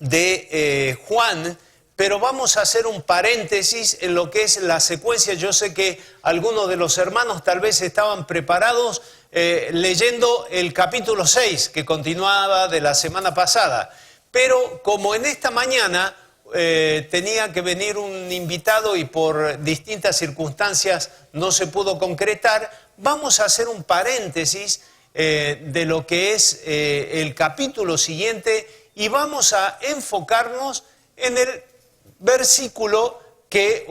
de Juan, pero vamos a hacer un paréntesis en lo que es la secuencia. Yo sé que algunos de los hermanos tal vez estaban preparados leyendo el capítulo 6 que continuaba de la semana pasada, pero como en esta mañana tenía que venir un invitado y por distintas circunstancias no se pudo concretar, vamos a hacer un paréntesis de lo que es el capítulo siguiente y vamos a enfocarnos en el versículo que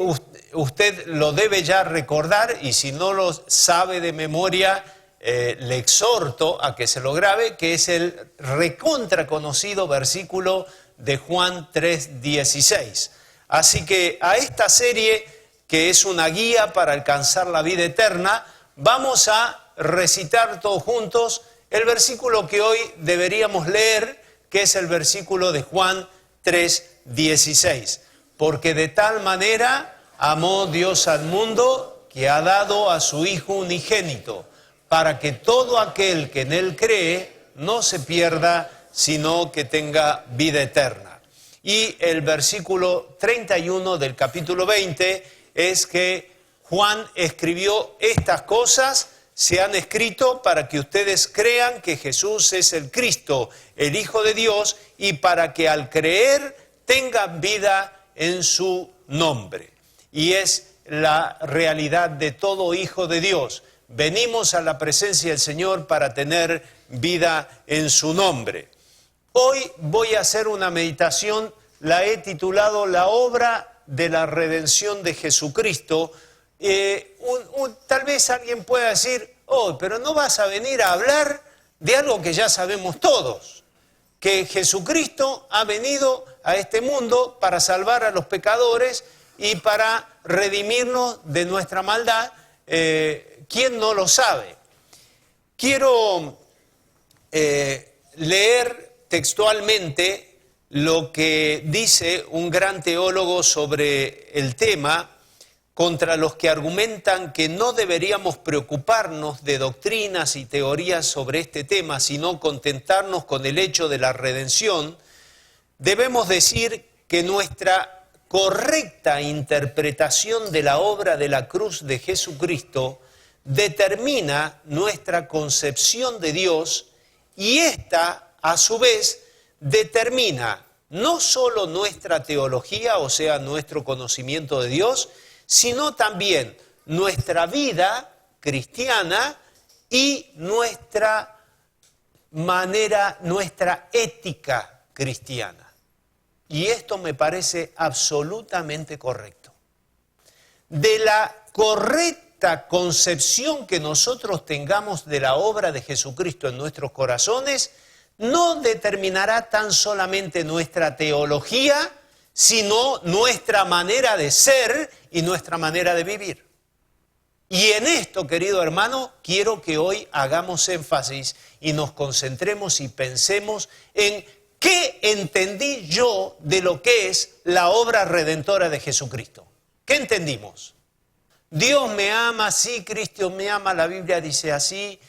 usted lo debe ya recordar, y si no lo sabe de memoria, le exhorto a que se lo grabe, que es el recontra conocido versículo de Juan 3:16. Así que a esta serie, que es una guía para alcanzar la vida eterna, vamos a recitar todos juntos el versículo que hoy deberíamos leer, que es el versículo de Juan 3:16. Porque de tal manera amó Dios al mundo que ha dado a su Hijo unigénito, para que todo aquel que en Él cree no se pierda, sino que tenga vida eterna. Y el versículo 31 del capítulo 20 es que Juan escribió estas cosas, se han escrito para que ustedes crean que Jesús es el Cristo, el Hijo de Dios, y para que al creer tengan vida en su nombre. Y es la realidad de todo hijo de Dios. Venimos a la presencia del Señor para tener vida en su nombre. Hoy voy a hacer una meditación, la he titulado La obra de la redención de Jesucristo. Tal vez alguien pueda decir, pero no vas a venir a hablar de algo que ya sabemos todos, que Jesucristo ha venido a este mundo para salvar a los pecadores y para redimirnos de nuestra maldad. ¿Quién no lo sabe? Quiero leer textualmente lo que dice un gran teólogo sobre el tema, contra los que argumentan que no deberíamos preocuparnos de doctrinas y teorías sobre este tema, sino contentarnos con el hecho de la redención. Debemos decir que nuestra correcta interpretación de la obra de la cruz de Jesucristo determina nuestra concepción de Dios, y esta, a su vez, determina no solo nuestra teología, o sea, nuestro conocimiento de Dios, sino también nuestra vida cristiana y nuestra manera, nuestra ética cristiana. Y esto me parece absolutamente correcto. De la correcta concepción que nosotros tengamos de la obra de Jesucristo en nuestros corazones, no determinará tan solamente nuestra teología, sino nuestra manera de ser y nuestra manera de vivir. Y en esto, querido hermano, quiero que hoy hagamos énfasis y nos concentremos y pensemos en qué entendí yo de lo que es la obra redentora de Jesucristo. ¿Qué entendimos? Dios me ama, sí, Cristo me ama, la Biblia dice así,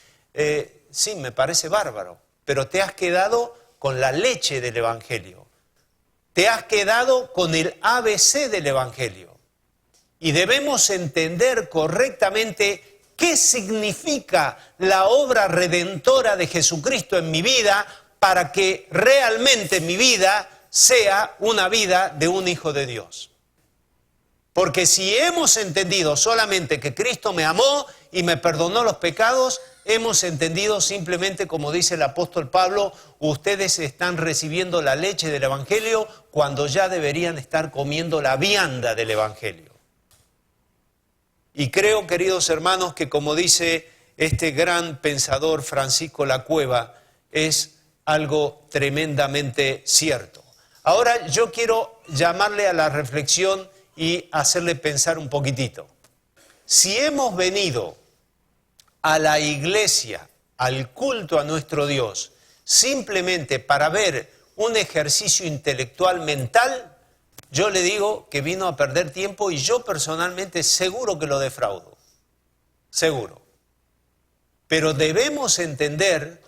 sí, me parece bárbaro, pero te has quedado con la leche del Evangelio. Te has quedado con el ABC del Evangelio. Y debemos entender correctamente qué significa la obra redentora de Jesucristo en mi vida para que realmente mi vida sea una vida de un hijo de Dios. Porque si hemos entendido solamente que Cristo me amó y me perdonó los pecados, hemos entendido simplemente, como dice el apóstol Pablo, ustedes están recibiendo la leche del Evangelio cuando ya deberían estar comiendo la vianda del Evangelio. Y creo, queridos hermanos, que como dice este gran pensador Francisco Lacueva, es algo tremendamente cierto. Ahora yo quiero llamarle a la reflexión y hacerle pensar un poquitito. Si hemos venido a la iglesia, al culto a nuestro Dios, simplemente para ver un ejercicio intelectual mental, yo le digo que vino a perder tiempo y yo personalmente seguro que lo defraudo. Seguro. Pero debemos entender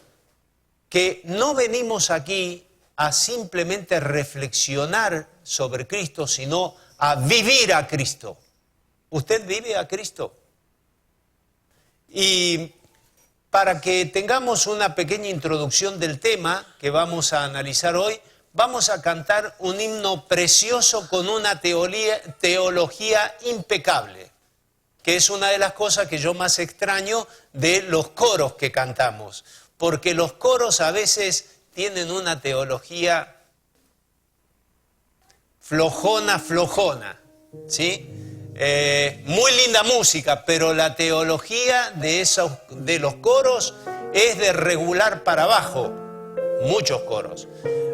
que no venimos aquí a simplemente reflexionar sobre Cristo, sino a vivir a Cristo. ¿Usted vive a Cristo? Y para que tengamos una pequeña introducción del tema que vamos a analizar hoy, vamos a cantar un himno precioso con una teología impecable, que es una de las cosas que yo más extraño de los coros que cantamos, porque los coros a veces tienen una teología flojona, ¿sí? Muy linda música, pero la teología de los coros es de regular para abajo, muchos coros.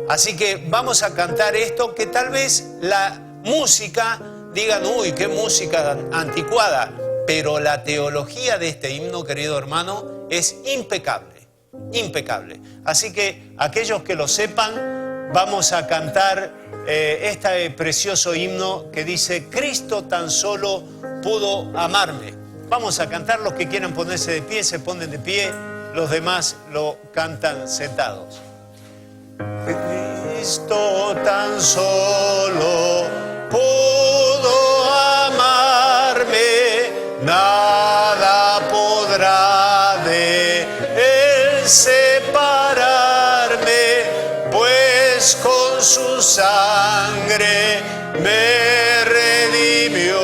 Así que vamos a cantar esto, que tal vez la música, digan, uy, qué música anticuada, pero la teología de este himno, querido hermano, es impecable, impecable. Así que aquellos que lo sepan, vamos a cantar este precioso himno que dice, Cristo tan solo pudo amarme. Vamos a cantar, los que quieran ponerse de pie, se ponen de pie, los demás lo cantan sentados. Cristo tan solo pudo amarme, nada podrá de él separarme, pues con su sangre me redimió.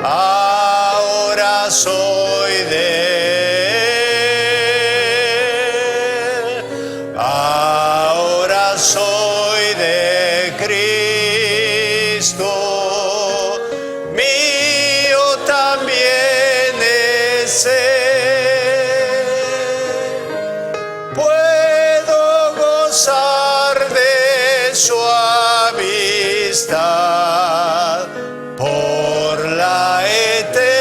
Ahora soy de él, ahora soy de Cristo, mío también es él. Puedo gozar de su amistad por la eternidad.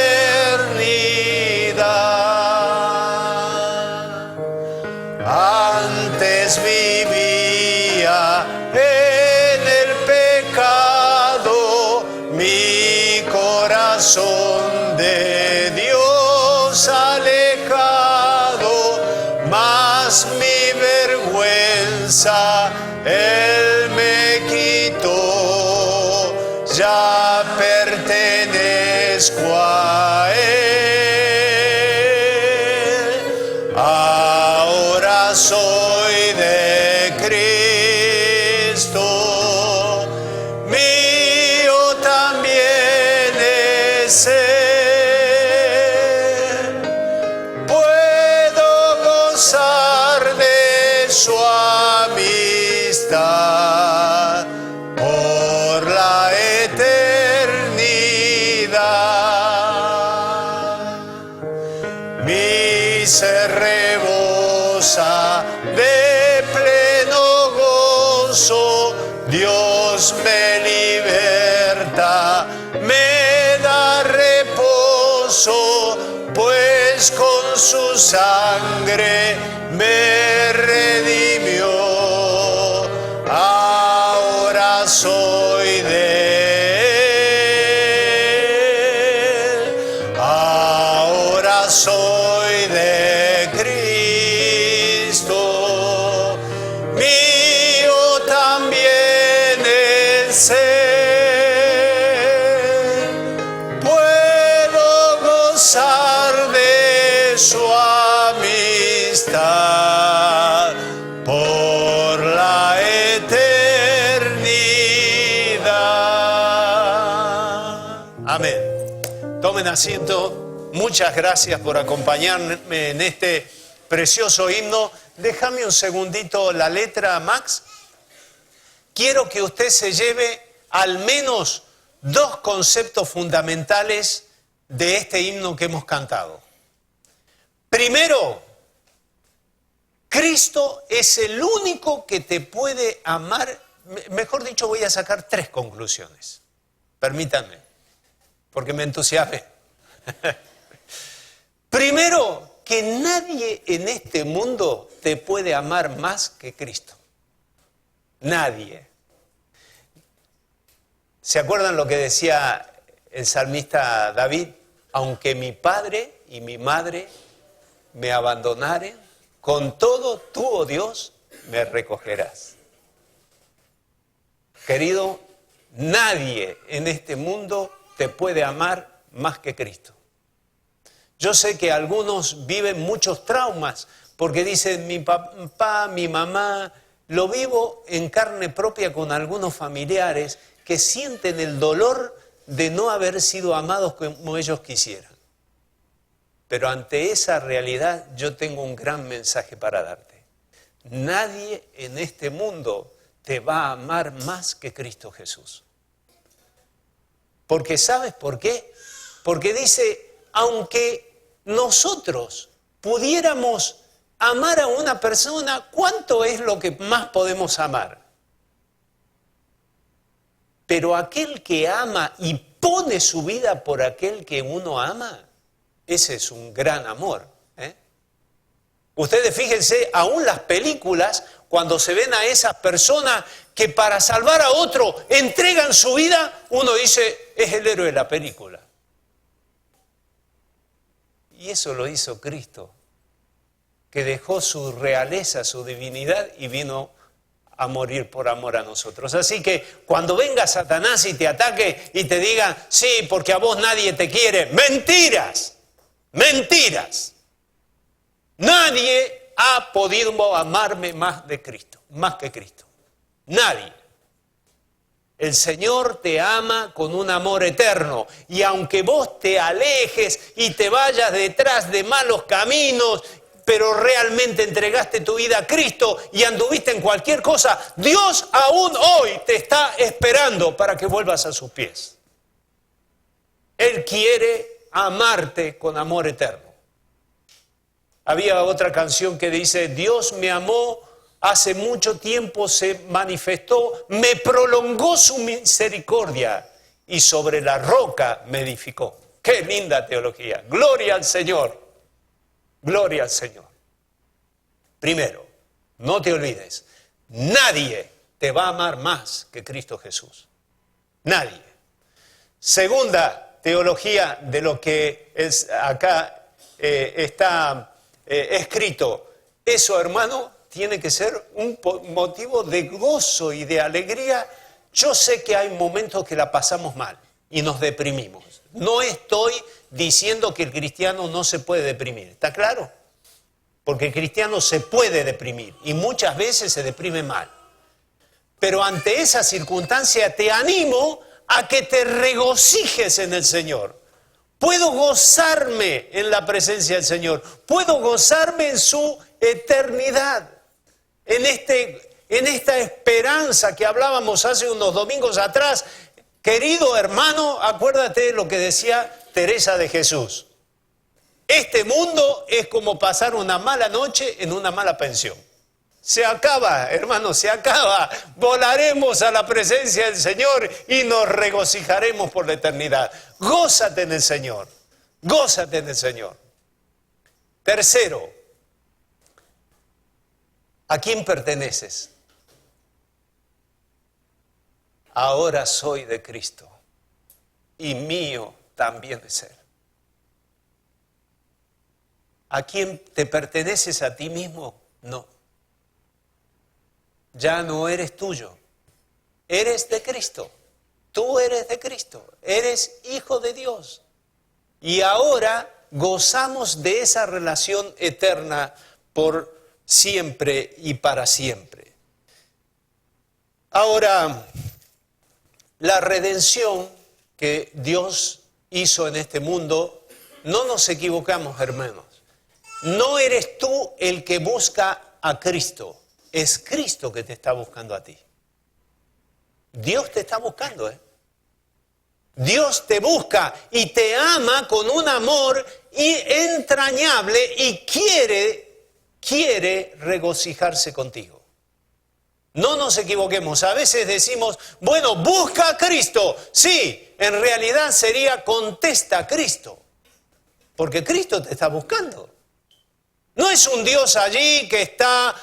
Antes vivía en el pecado, mi corazón de Dios alejado, mas mi vergüenza Él me quitó, ya pertenezco a Él. Ahora soy de Cristo, mío también es Él. Puedo gozar de su amistad por la eternidad. Mi ser rebosa de pleno gozo, Dios me liberta, me da reposo, pues con su sangre me redimió. Ahora soy de él, ahora soy de Cristo, mío también es él. Puedo gozar de su amistad por la eternidad. Amén. Tomen asiento. Muchas gracias por acompañarme en este precioso himno. Déjame un segundito la letra, Max. Quiero que usted se lleve al menos dos conceptos fundamentales de este himno que hemos cantado. Primero, Cristo es el único que te puede amar. Mejor dicho, voy a sacar tres conclusiones. Permítanme, porque me entusiasme. Primero, que nadie en este mundo te puede amar más que Cristo. Nadie. ¿Se acuerdan lo que decía el salmista David? Aunque mi padre y mi madre me abandonaren, con todo tú, oh Dios, me recogerás. Querido, nadie en este mundo te puede amar más que Cristo. Yo sé que algunos viven muchos traumas porque dicen mi papá, mi mamá. Lo vivo en carne propia con algunos familiares que sienten el dolor de no haber sido amados como ellos quisieran. Pero ante esa realidad yo tengo un gran mensaje para darte. Nadie en este mundo te va a amar más que Cristo Jesús. Porque ¿sabes por qué? Porque dice, aunque nosotros pudiéramos amar a una persona, ¿cuánto es lo que más podemos amar? Pero aquel que ama y pone su vida por aquel que uno ama, ese es un gran amor. Ustedes fíjense, aún las películas, cuando se ven a esas personas que para salvar a otro entregan su vida, uno dice, es el héroe de la película. Y eso lo hizo Cristo, que dejó su realeza, su divinidad y vino a morir por amor a nosotros. Así que cuando venga Satanás y te ataque y te diga, sí, porque a vos nadie te quiere, mentiras, mentiras. Nadie ha podido amarme más que Cristo. Nadie. El Señor te ama con un amor eterno y aunque vos te alejes y te vayas detrás de malos caminos, pero realmente entregaste tu vida a Cristo y anduviste en cualquier cosa, Dios aún hoy te está esperando para que vuelvas a sus pies. Él quiere amarte con amor eterno. Había otra canción que dice, Dios me amó, hace mucho tiempo se manifestó, me prolongó su misericordia y sobre la roca me edificó. ¡Qué linda teología! ¡Gloria al Señor! Gloria al Señor. Primero, no te olvides, nadie te va a amar más que Cristo Jesús. Nadie. Segunda teología de lo que es acá está escrito. Eso, hermano, tiene que ser un motivo de gozo y de alegría. Yo sé que hay momentos que la pasamos mal y nos deprimimos. No estoy diciendo que el cristiano no se puede deprimir, ¿está claro? Porque el cristiano se puede deprimir y muchas veces se deprime mal. Pero ante esa circunstancia te animo a que te regocijes en el Señor. Puedo gozarme en la presencia del Señor, puedo gozarme en su eternidad, en esta esperanza que hablábamos hace unos domingos atrás. Querido hermano, acuérdate de lo que decía Teresa de Jesús. Este mundo es como pasar una mala noche en una mala pensión. Se acaba, hermano, se acaba. Volaremos a la presencia del Señor y nos regocijaremos por la eternidad. Gózate en el Señor, gózate en el Señor. Tercero, ¿a quién perteneces? Ahora soy de Cristo y mío también es Él. ¿A quién te perteneces a ti mismo? No. Ya no eres tuyo. Eres de Cristo. Tú eres de Cristo. Eres hijo de Dios. Y ahora gozamos de esa relación eterna por siempre y para siempre. Ahora, la redención que Dios hizo en este mundo, no nos equivocamos, hermanos. No eres tú el que busca a Cristo, es Cristo que te está buscando a ti. Dios te está buscando, Dios te busca y te ama con un amor entrañable y quiere regocijarse contigo. No nos equivoquemos, a veces decimos, bueno, busca a Cristo. Sí, en realidad sería contesta a Cristo, porque Cristo te está buscando. No es un Dios allí que está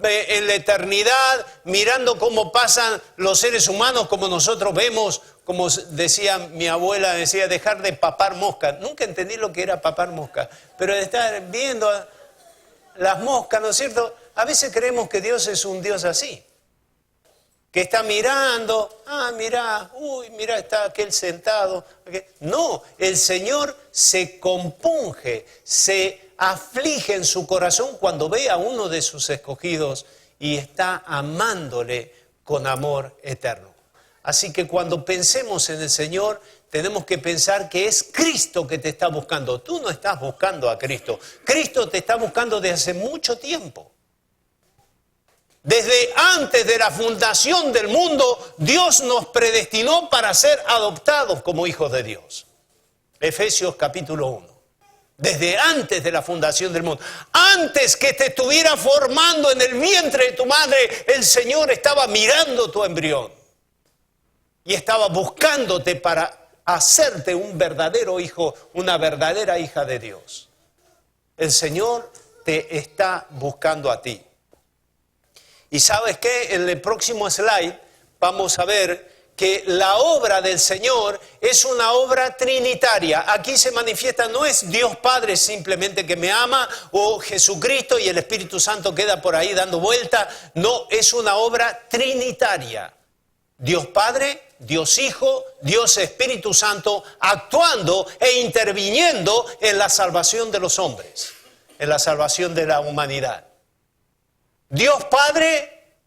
en la eternidad mirando cómo pasan los seres humanos, como nosotros vemos, como decía mi abuela, decía dejar de papar moscas. Nunca entendí lo que era papar moscas, pero de estar viendo las moscas, ¿no es cierto? A veces creemos que Dios es un Dios así, que está mirando, mira, mira, está aquel sentado. No, el Señor se compunge, se aflige en su corazón cuando ve a uno de sus escogidos y está amándole con amor eterno. Así que cuando pensemos en el Señor, tenemos que pensar que es Cristo que te está buscando. Tú no estás buscando a Cristo. Cristo te está buscando desde hace mucho tiempo. Desde antes de la fundación del mundo, Dios nos predestinó para ser adoptados como hijos de Dios. Efesios capítulo 1. Desde antes de la fundación del mundo. Antes que te estuviera formando en el vientre de tu madre, el Señor estaba mirando tu embrión. Y estaba buscándote para hacerte un verdadero hijo, una verdadera hija de Dios. El Señor te está buscando a ti. Y ¿sabes qué? En el próximo slide vamos a ver que la obra del Señor es una obra trinitaria. Aquí se manifiesta, no es Dios Padre simplemente que me ama, o Jesucristo y el Espíritu Santo queda por ahí dando vuelta. No, es una obra trinitaria. Dios Padre, Dios Hijo, Dios Espíritu Santo, actuando e interviniendo en la salvación de los hombres, en la salvación de la humanidad. Dios Padre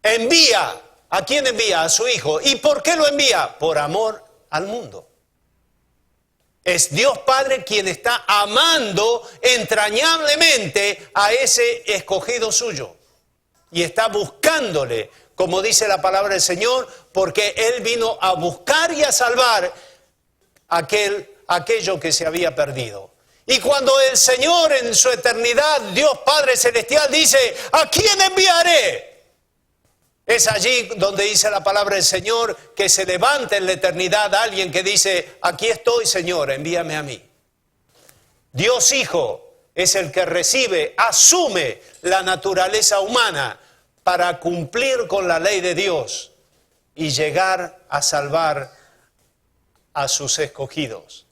envía. ¿A quién envía? A su Hijo. ¿Y por qué lo envía? Por amor al mundo. Es Dios Padre quien está amando entrañablemente a ese escogido suyo. Y está buscándole, como dice la palabra del Señor, porque Él vino a buscar y a salvar aquello que se había perdido. Y cuando el Señor en su eternidad, Dios Padre Celestial, dice, ¿a quién enviaré? Es allí donde dice la palabra del Señor que se levanta en la eternidad alguien que dice, aquí estoy, Señor, envíame a mí. Dios Hijo es el que recibe, asume la naturaleza humana para cumplir con la ley de Dios y llegar a salvar a sus escogidos.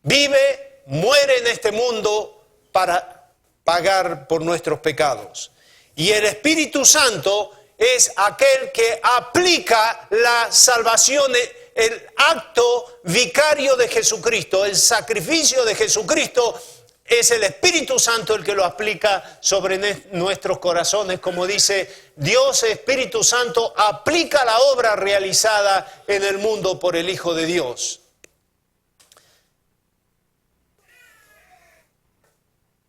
Vive, muere en este mundo para pagar por nuestros pecados. Y el Espíritu Santo es aquel que aplica la salvación, el acto vicario de Jesucristo, el sacrificio de Jesucristo. Es el Espíritu Santo el que lo aplica sobre nuestros corazones, como dice Dios. Espíritu Santo aplica la obra realizada en el mundo por el Hijo de Dios.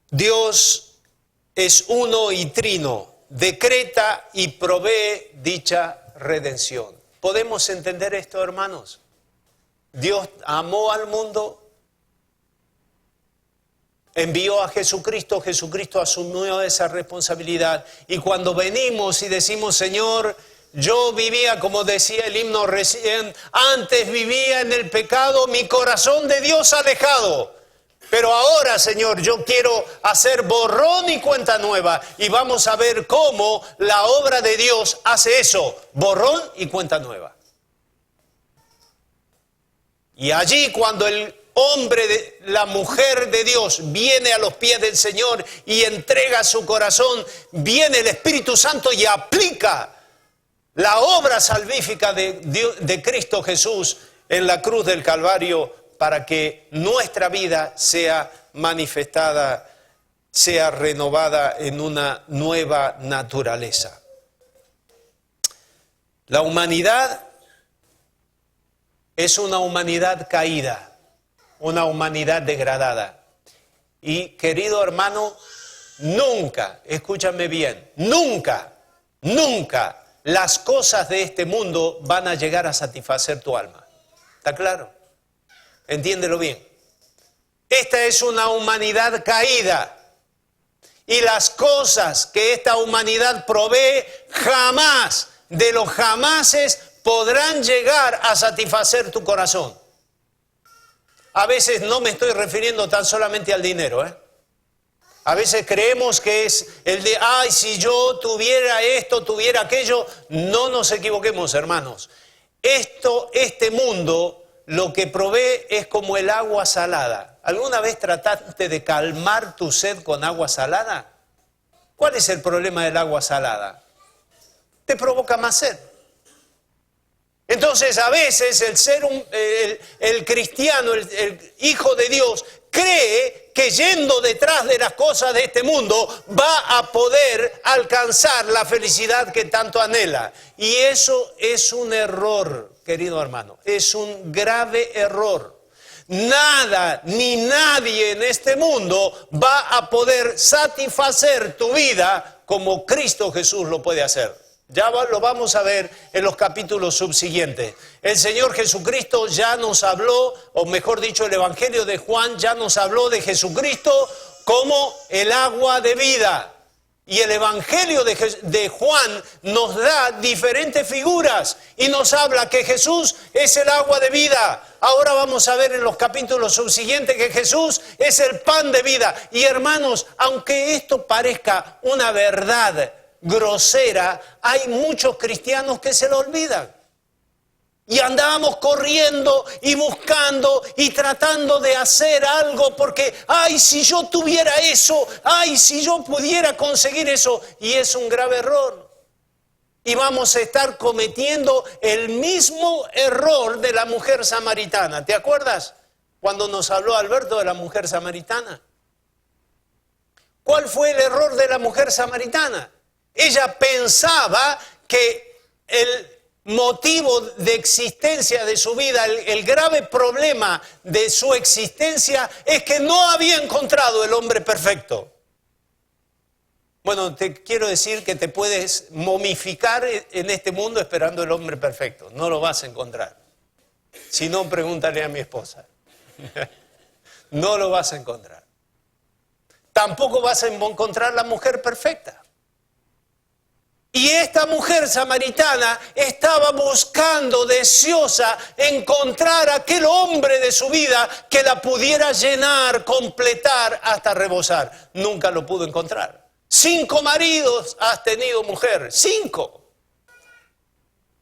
Dios es uno y trino. Decreta y provee dicha redención. ¿Podemos entender esto, hermanos? Dios amó al mundo, envió a Jesucristo, Jesucristo asumió esa responsabilidad. Y cuando venimos y decimos, Señor, yo vivía, como decía el himno recién, antes vivía en el pecado, mi corazón de Dios alejado. Pero ahora, Señor, yo quiero hacer borrón y cuenta nueva. Y vamos a ver cómo la obra de Dios hace eso, borrón y cuenta nueva. Y allí cuando el hombre, la mujer de Dios viene a los pies del Señor y entrega su corazón, viene el Espíritu Santo y aplica la obra salvífica de Cristo Jesús en la cruz del Calvario, para que nuestra vida sea manifestada, sea renovada en una nueva naturaleza. La humanidad es una humanidad caída, una humanidad degradada. Y querido hermano, nunca, escúchame bien, nunca las cosas de este mundo van a llegar a satisfacer tu alma. ¿Está claro? Entiéndelo bien. Esta es una humanidad caída. Y las cosas que esta humanidad provee jamás, de los jamases, podrán llegar a satisfacer tu corazón. A veces no me estoy refiriendo tan solamente al dinero, A veces creemos que es el de, si yo tuviera esto, tuviera aquello. No nos equivoquemos, hermanos. Este mundo lo que provee es como el agua salada. ¿Alguna vez trataste de calmar tu sed con agua salada? ¿Cuál es el problema del agua salada? Te provoca más sed. Entonces a veces el cristiano, el hijo de Dios, cree que yendo detrás de las cosas de este mundo va a poder alcanzar la felicidad que tanto anhela. Y eso es un error, querido hermano, es un grave error. Nada ni nadie en este mundo va a poder satisfacer tu vida como Cristo Jesús lo puede hacer. Ya lo vamos a ver en los capítulos subsiguientes. El Señor Jesucristo ya nos habló, o mejor dicho, el Evangelio de Juan ya nos habló de Jesucristo como el agua de vida. Y el Evangelio de Juan nos da diferentes figuras y nos habla que Jesús es el agua de vida. Ahora vamos a ver en los capítulos subsiguientes que Jesús es el pan de vida. Y hermanos, aunque esto parezca una verdad grosera, hay muchos cristianos que se lo olvidan. Y andábamos corriendo y buscando y tratando de hacer algo porque, ay, si yo tuviera eso, ay, si yo pudiera conseguir eso. Y es un grave error. Y vamos a estar cometiendo el mismo error de la mujer samaritana. ¿Te acuerdas cuando nos habló Alberto de la mujer samaritana? ¿Cuál fue el error de la mujer samaritana? Ella pensaba que el motivo de existencia de su vida, el grave problema de su existencia es que no había encontrado el hombre perfecto. Bueno, te quiero decir que te puedes momificar en este mundo esperando el hombre perfecto. No lo vas a encontrar. Si no, pregúntale a mi esposa. No lo vas a encontrar. Tampoco vas a encontrar la mujer perfecta. Y esta mujer samaritana estaba buscando, deseosa, encontrar aquel hombre de su vida que la pudiera llenar, completar, hasta rebosar. Nunca lo pudo encontrar. 5 maridos has tenido, mujer, 5.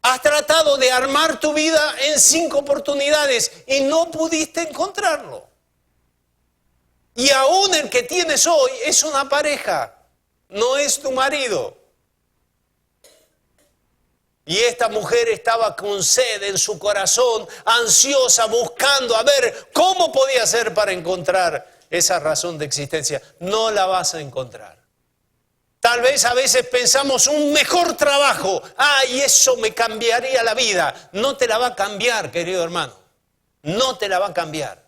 Has tratado de armar tu vida en 5 oportunidades y no pudiste encontrarlo. Y aún el que tienes hoy es una pareja, no es tu marido. Y esta mujer estaba con sed en su corazón, ansiosa, buscando a ver cómo podía hacer para encontrar esa razón de existencia. No la vas a encontrar. Tal vez a veces pensamos un mejor trabajo. ¡Ay, eso me cambiaría la vida! No te la va a cambiar, querido hermano. No te la va a cambiar.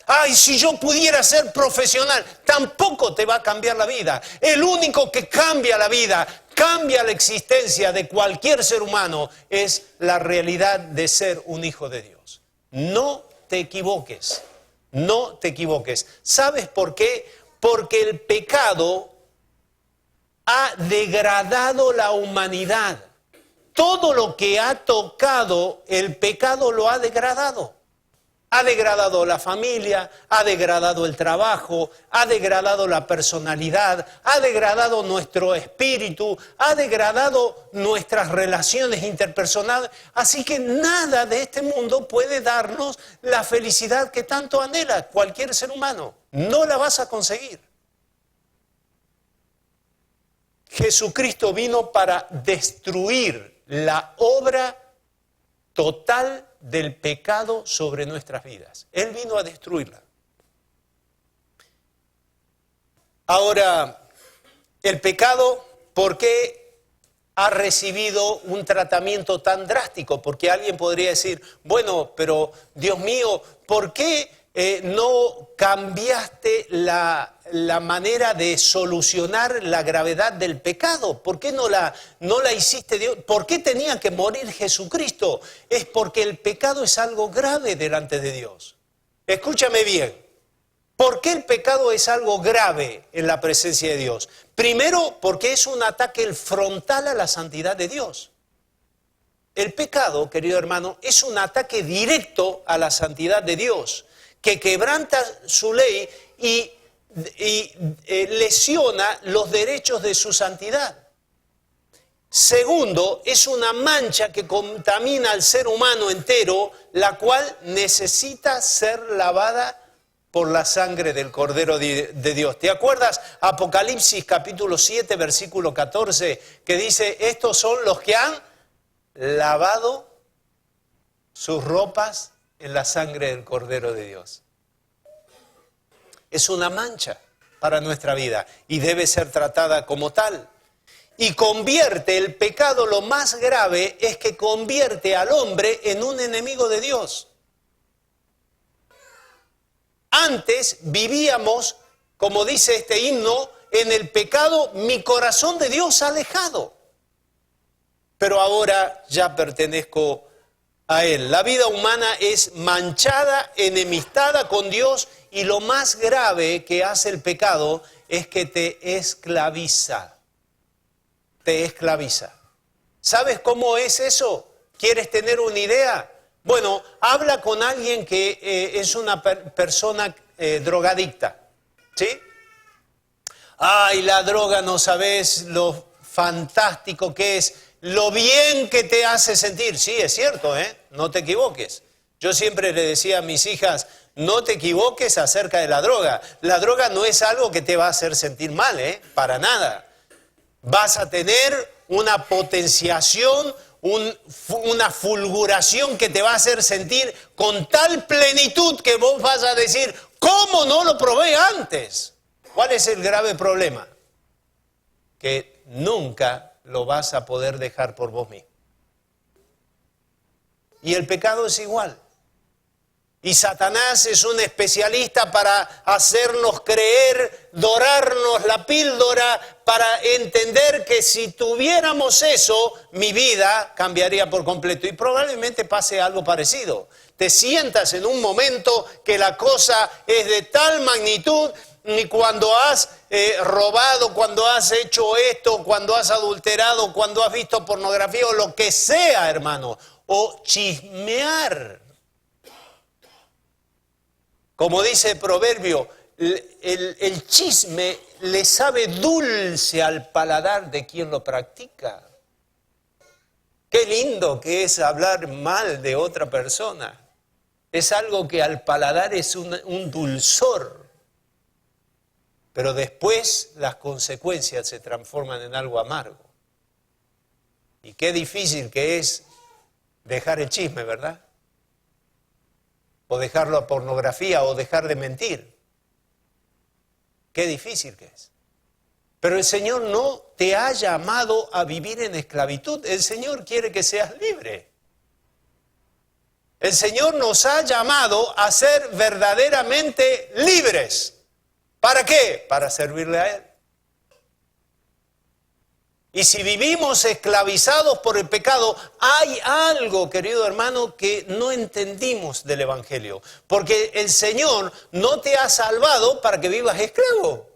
¡Ay, si yo pudiera ser profesional! Tampoco te va a cambiar la vida. El único que cambia la vida, cambia la existencia de cualquier ser humano, es la realidad de ser un hijo de Dios. No te equivoques, no te equivoques. ¿Sabes por qué? Porque el pecado ha degradado la humanidad. Todo lo que ha tocado el pecado lo ha degradado. Ha degradado la familia, ha degradado el trabajo, ha degradado la personalidad, ha degradado nuestro espíritu, ha degradado nuestras relaciones interpersonales. Así que nada de este mundo puede darnos la felicidad que tanto anhela cualquier ser humano. No la vas a conseguir. Jesucristo vino para destruir la obra total del pecado sobre nuestras vidas. Él vino a destruirla. Ahora, el pecado, ¿por qué ha recibido un tratamiento tan drástico? Porque alguien podría decir, bueno, pero Dios mío, ¿por qué no cambiaste la manera de solucionar la gravedad del pecado? ¿Por qué no la hiciste Dios? ¿Por qué tenía que morir Jesucristo? Es porque el pecado es algo grave delante de Dios. Escúchame bien. ¿Por qué el pecado es algo grave en la presencia de Dios? Primero, porque es un ataque frontal a la santidad de Dios. El pecado, querido hermano, es un ataque directo a la santidad de Dios, que quebranta su ley y lesiona los derechos de su santidad. Segundo, es una mancha que contamina al ser humano entero, la cual necesita ser lavada por la sangre del Cordero de Dios. ¿Te acuerdas Apocalipsis capítulo 7, versículo 14, que dice, estos son los que han lavado sus ropas en la sangre del Cordero de Dios? Es una mancha para nuestra vida y debe ser tratada como tal. Y convierte el pecado, lo más grave es que convierte al hombre en un enemigo de Dios. Antes vivíamos, como dice este himno, en el pecado, mi corazón de Dios alejado. Pero ahora ya pertenezco a Él. La vida humana es manchada, enemistada con Dios, y lo más grave que hace el pecado es que te esclaviza. Te esclaviza. ¿Sabes cómo es eso? ¿Quieres tener una idea? Bueno, habla con alguien que es una persona drogadicta, ¿sí? Ay, la droga, no sabes lo fantástico que es, lo bien que te hace sentir. Sí, es cierto, no te equivoques. Yo siempre le decía a mis hijas, no te equivoques acerca de la droga. La droga no es algo que te va a hacer sentir mal, para nada. Vas a tener una potenciación, una fulguración que te va a hacer sentir con tal plenitud que vos vas a decir, ¿cómo no lo probé antes? ¿Cuál es el grave problema? Que nunca lo vas a poder dejar por vos mismo. Y el pecado es igual. Y Satanás es un especialista para hacernos creer, dorarnos la píldora, para entender que si tuviéramos eso, mi vida cambiaría por completo. Y probablemente pase algo parecido. Te sientas en un momento que la cosa es de tal magnitud, y cuando has robado, cuando has hecho esto, cuando has adulterado, cuando has visto pornografía o lo que sea, hermano, o chismear. Como dice el proverbio, el chisme le sabe dulce al paladar de quien lo practica. Qué lindo que es hablar mal de otra persona. Es algo que al paladar es un dulzor. Pero después las consecuencias se transforman en algo amargo. Y qué difícil que es dejar el chisme, ¿verdad? O dejarlo a pornografía, o dejar de mentir. Qué difícil que es. Pero el Señor no te ha llamado a vivir en esclavitud. El Señor quiere que seas libre. El Señor nos ha llamado a ser verdaderamente libres. ¿Para qué? Para servirle a Él. Y si vivimos esclavizados por el pecado, hay algo, querido hermano, que no entendimos del Evangelio. Porque el Señor no te ha salvado para que vivas esclavo.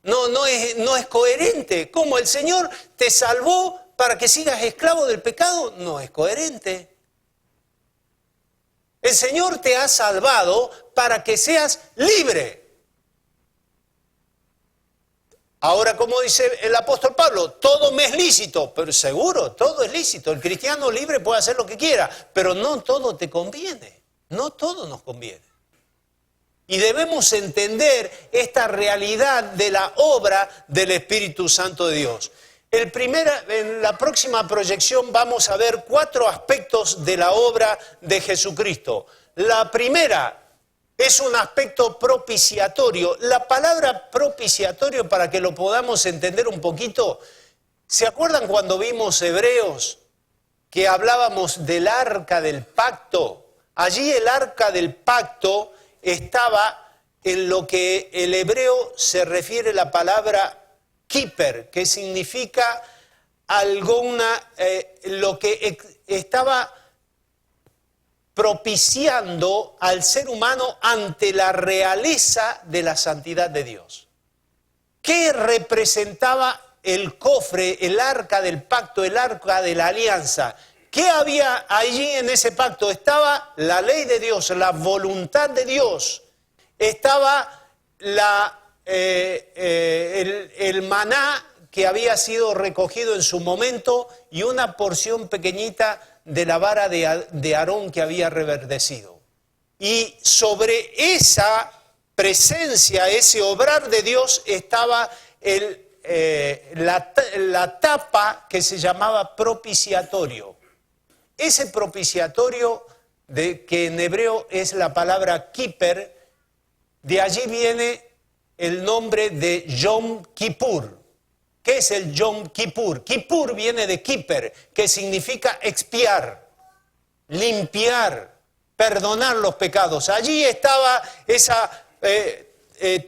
No es coherente. ¿Cómo? ¿El Señor te salvó para que sigas esclavo del pecado? No es coherente. El Señor te ha salvado para que seas libre. Ahora, como dice el apóstol Pablo, todo me es lícito, pero seguro, todo es lícito. El cristiano libre puede hacer lo que quiera, pero no todo te conviene, no todo nos conviene. Y debemos entender esta realidad de la obra del Espíritu Santo de Dios. En la próxima proyección vamos a ver 4 aspectos de la obra de Jesucristo. La primera es un aspecto propiciatorio. La palabra propiciatorio, para que lo podamos entender un poquito, ¿se acuerdan cuando vimos Hebreos que hablábamos del arca del pacto? Allí el arca del pacto estaba en lo que el hebreo se refiere la palabra keeper, que significa lo que estaba propiciando al ser humano ante la realeza de la santidad de Dios. ¿Qué representaba el cofre, el arca del pacto, el arca de la alianza? ¿Qué había allí en ese pacto? Estaba la ley de Dios, la voluntad de Dios. Estaba el maná que había sido recogido en su momento y una porción pequeñita de la vara de Aarón que había reverdecido. y sobre esa presencia, ese obrar de Dios, estaba la tapa que se llamaba propiciatorio. Ese propiciatorio, que en hebreo es la palabra kippur, de allí viene el nombre de Yom Kippur. ¿Qué es el Yom Kippur? Kippur viene de kippur, que significa expiar, limpiar, perdonar los pecados. Allí estaba esa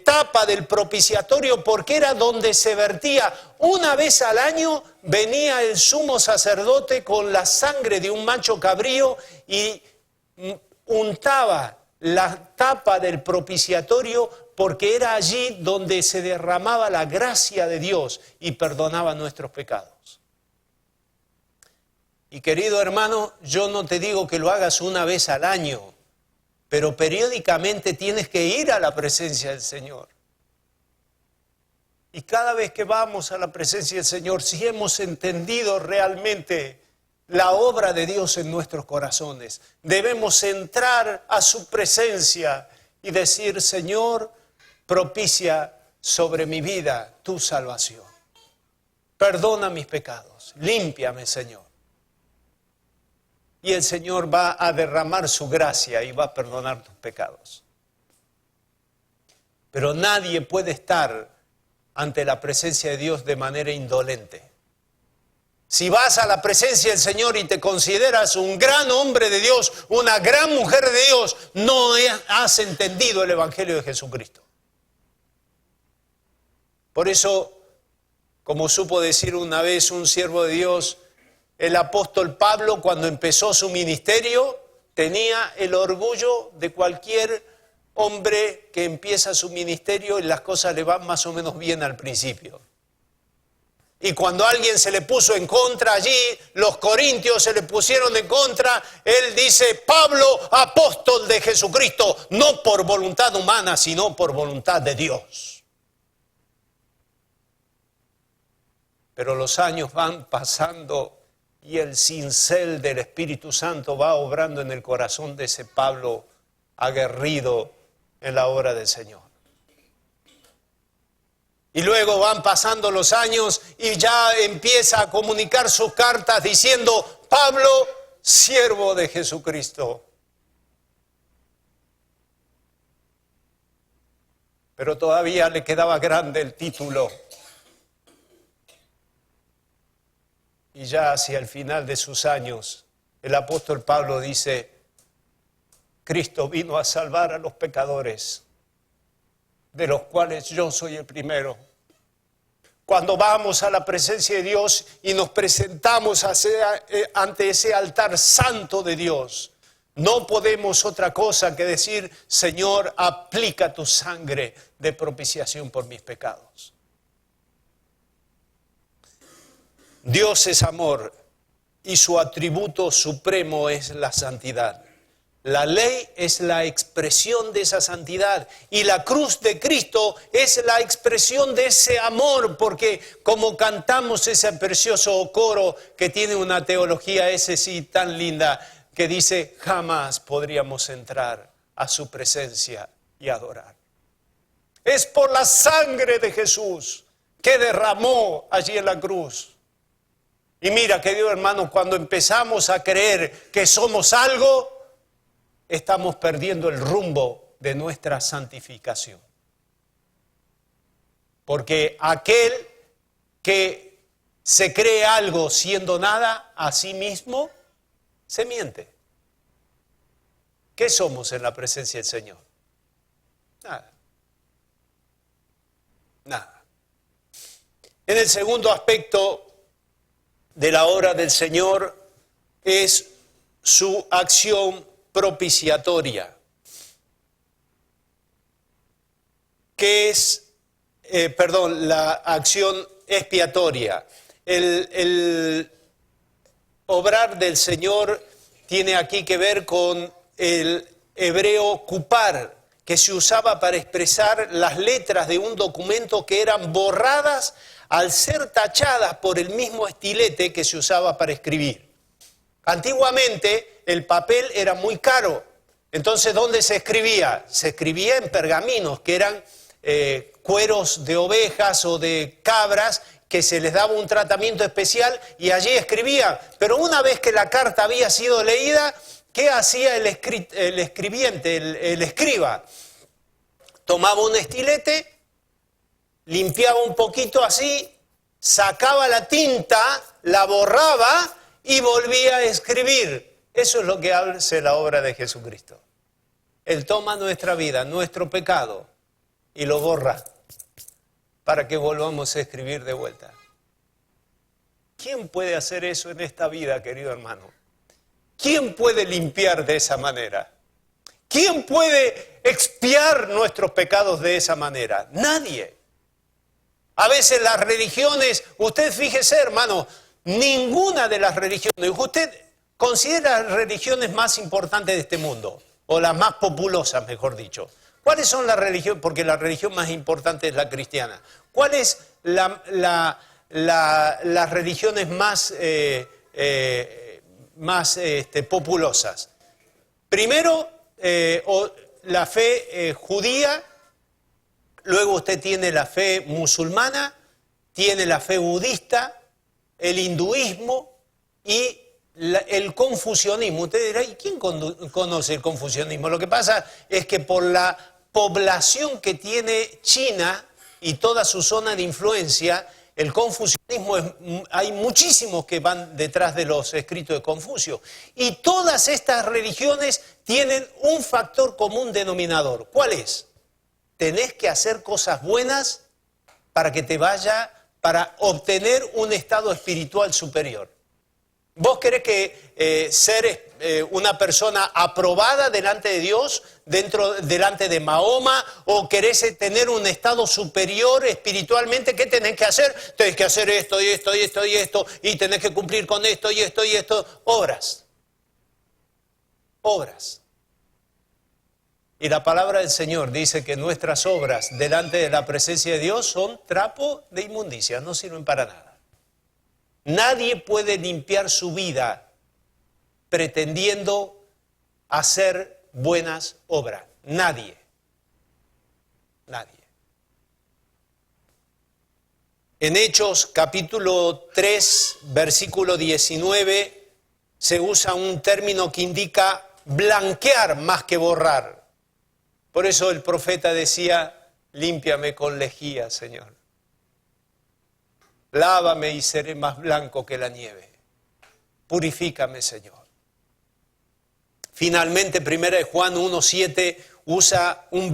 tapa del propiciatorio, porque era donde se vertía una vez al año. Venía el sumo sacerdote con la sangre de un macho cabrío y untaba la tapa del propiciatorio, porque era allí donde se derramaba la gracia de Dios y perdonaba nuestros pecados. Y querido hermano, yo no te digo que lo hagas una vez al año, pero periódicamente tienes que ir a la presencia del Señor. Y cada vez que vamos a la presencia del Señor, si hemos entendido realmente la obra de Dios en nuestros corazones, debemos entrar a su presencia y decir: Señor, propicia sobre mi vida tu salvación. Perdona mis pecados, límpiame, Señor. Y el Señor va a derramar su gracia y va a perdonar tus pecados. Pero nadie puede estar ante la presencia de Dios de manera indolente. Si vas a la presencia del Señor y te consideras un gran hombre de Dios, una gran mujer de Dios, no has entendido el Evangelio de Jesucristo. Por eso, como supo decir una vez un siervo de Dios, el apóstol Pablo, cuando empezó su ministerio, tenía el orgullo de cualquier hombre que empieza su ministerio y las cosas le van más o menos bien al principio. Y cuando alguien se le puso en contra allí, los corintios se le pusieron en contra, él dice: Pablo, apóstol de Jesucristo, no por voluntad humana, sino por voluntad de Dios. Pero los años van pasando y el cincel del Espíritu Santo va obrando en el corazón de ese Pablo aguerrido en la obra del Señor. Y luego van pasando los años y ya empieza a comunicar sus cartas diciendo: Pablo, siervo de Jesucristo. Pero todavía le quedaba grande el título. Y ya hacia el final de sus años, el apóstol Pablo dice: Cristo vino a salvar a los pecadores, de los cuales yo soy el primero. Cuando vamos a la presencia de Dios y nos presentamos ante ese altar santo de Dios, no podemos otra cosa que decir: Señor, aplica tu sangre de propiciación por mis pecados. Dios es amor y su atributo supremo es la santidad. La ley es la expresión de esa santidad y la cruz de Cristo es la expresión de ese amor, porque como cantamos ese precioso coro que tiene una teología, ese sí, tan linda, que dice: jamás podríamos entrar a su presencia y adorar. Es por la sangre de Jesús que derramó allí en la cruz. Y mira, querido hermano, cuando empezamos a creer que somos algo, estamos perdiendo el rumbo de nuestra santificación. Porque aquel que se cree algo siendo nada, a sí mismo se miente. ¿Qué somos en la presencia del Señor? Nada. Nada. En el segundo aspecto de la obra del Señor es su acción propiciatoria, que es, la acción expiatoria. El obrar del Señor tiene aquí que ver con el hebreo kupar, que se usaba para expresar las letras de un documento que eran borradas al ser tachadas por el mismo estilete que se usaba para escribir. Antiguamente el papel era muy caro Entonces, ¿dónde se escribía? Se escribía en pergaminos, que eran cueros de ovejas o de cabras, que se les daba un tratamiento especial y allí escribían. Pero una vez que la carta había sido leída, ¿qué hacía el escribiente, el escriba? Tomaba un estilete, limpiaba un poquito así, sacaba la tinta, la borraba y volvía a escribir. Eso es lo que hace la obra de Jesucristo. Él toma nuestra vida, nuestro pecado, y lo borra para que volvamos a escribir de vuelta. ¿Quién puede hacer eso en esta vida, querido hermano? ¿Quién puede limpiar de esa manera? ¿Quién puede expiar nuestros pecados de esa manera? Nadie. A veces las religiones, usted fíjese, hermano, ninguna de las religiones, usted considera las religiones más importantes de este mundo, o las más populosas, mejor dicho. ¿Cuáles son las religiones? Porque la religión más importante es la cristiana. ¿Cuáles las religiones más populosas? Primero, la fe judía, luego usted tiene la fe musulmana, tiene la fe budista, el hinduismo y el confucianismo. Usted dirá, ¿y quién conoce el confucianismo? Lo que pasa es que por la población que tiene China y toda su zona de influencia, el confucianismo, hay muchísimos que van detrás de los escritos de Confucio. Y todas estas religiones tienen un factor común denominador. ¿Cuál es? Tenés que hacer cosas buenas para que te vaya, para obtener un estado espiritual superior. ¿Vos querés que ser una persona aprobada delante de Dios, delante de Mahoma, o querés tener un estado superior espiritualmente? ¿Qué tenés que hacer? Tenés que hacer esto y esto y esto y esto, y tenés que cumplir con esto y esto y esto. Obras. Obras. Y la palabra del Señor dice que nuestras obras delante de la presencia de Dios son trapo de inmundicia, no sirven para nada. Nadie puede limpiar su vida pretendiendo hacer buenas obras. Nadie. Nadie. En Hechos capítulo 3, versículo 19, se usa un término que indica blanquear más que borrar. Por eso el profeta decía, límpiame con lejía, Señor. Lávame y seré más blanco que la nieve. Purifícame, Señor. Finalmente, 1 Juan 1:7 usa un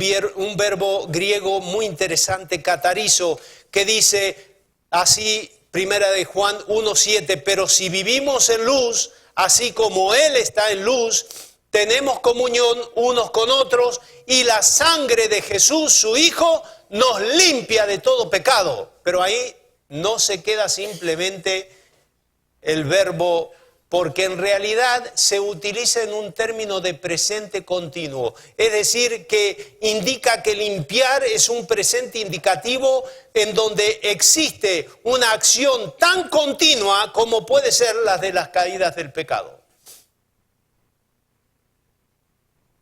verbo griego muy interesante, catarizo, que dice así, 1 Juan 1:7, pero si vivimos en luz, así como Él está en luz, tenemos comunión unos con otros y la sangre de Jesús, su Hijo, nos limpia de todo pecado. Pero ahí no se queda simplemente el verbo, porque en realidad se utiliza en un término de presente continuo. Es decir, que indica que limpiar es un presente indicativo en donde existe una acción tan continua como puede ser la de las caídas del pecado.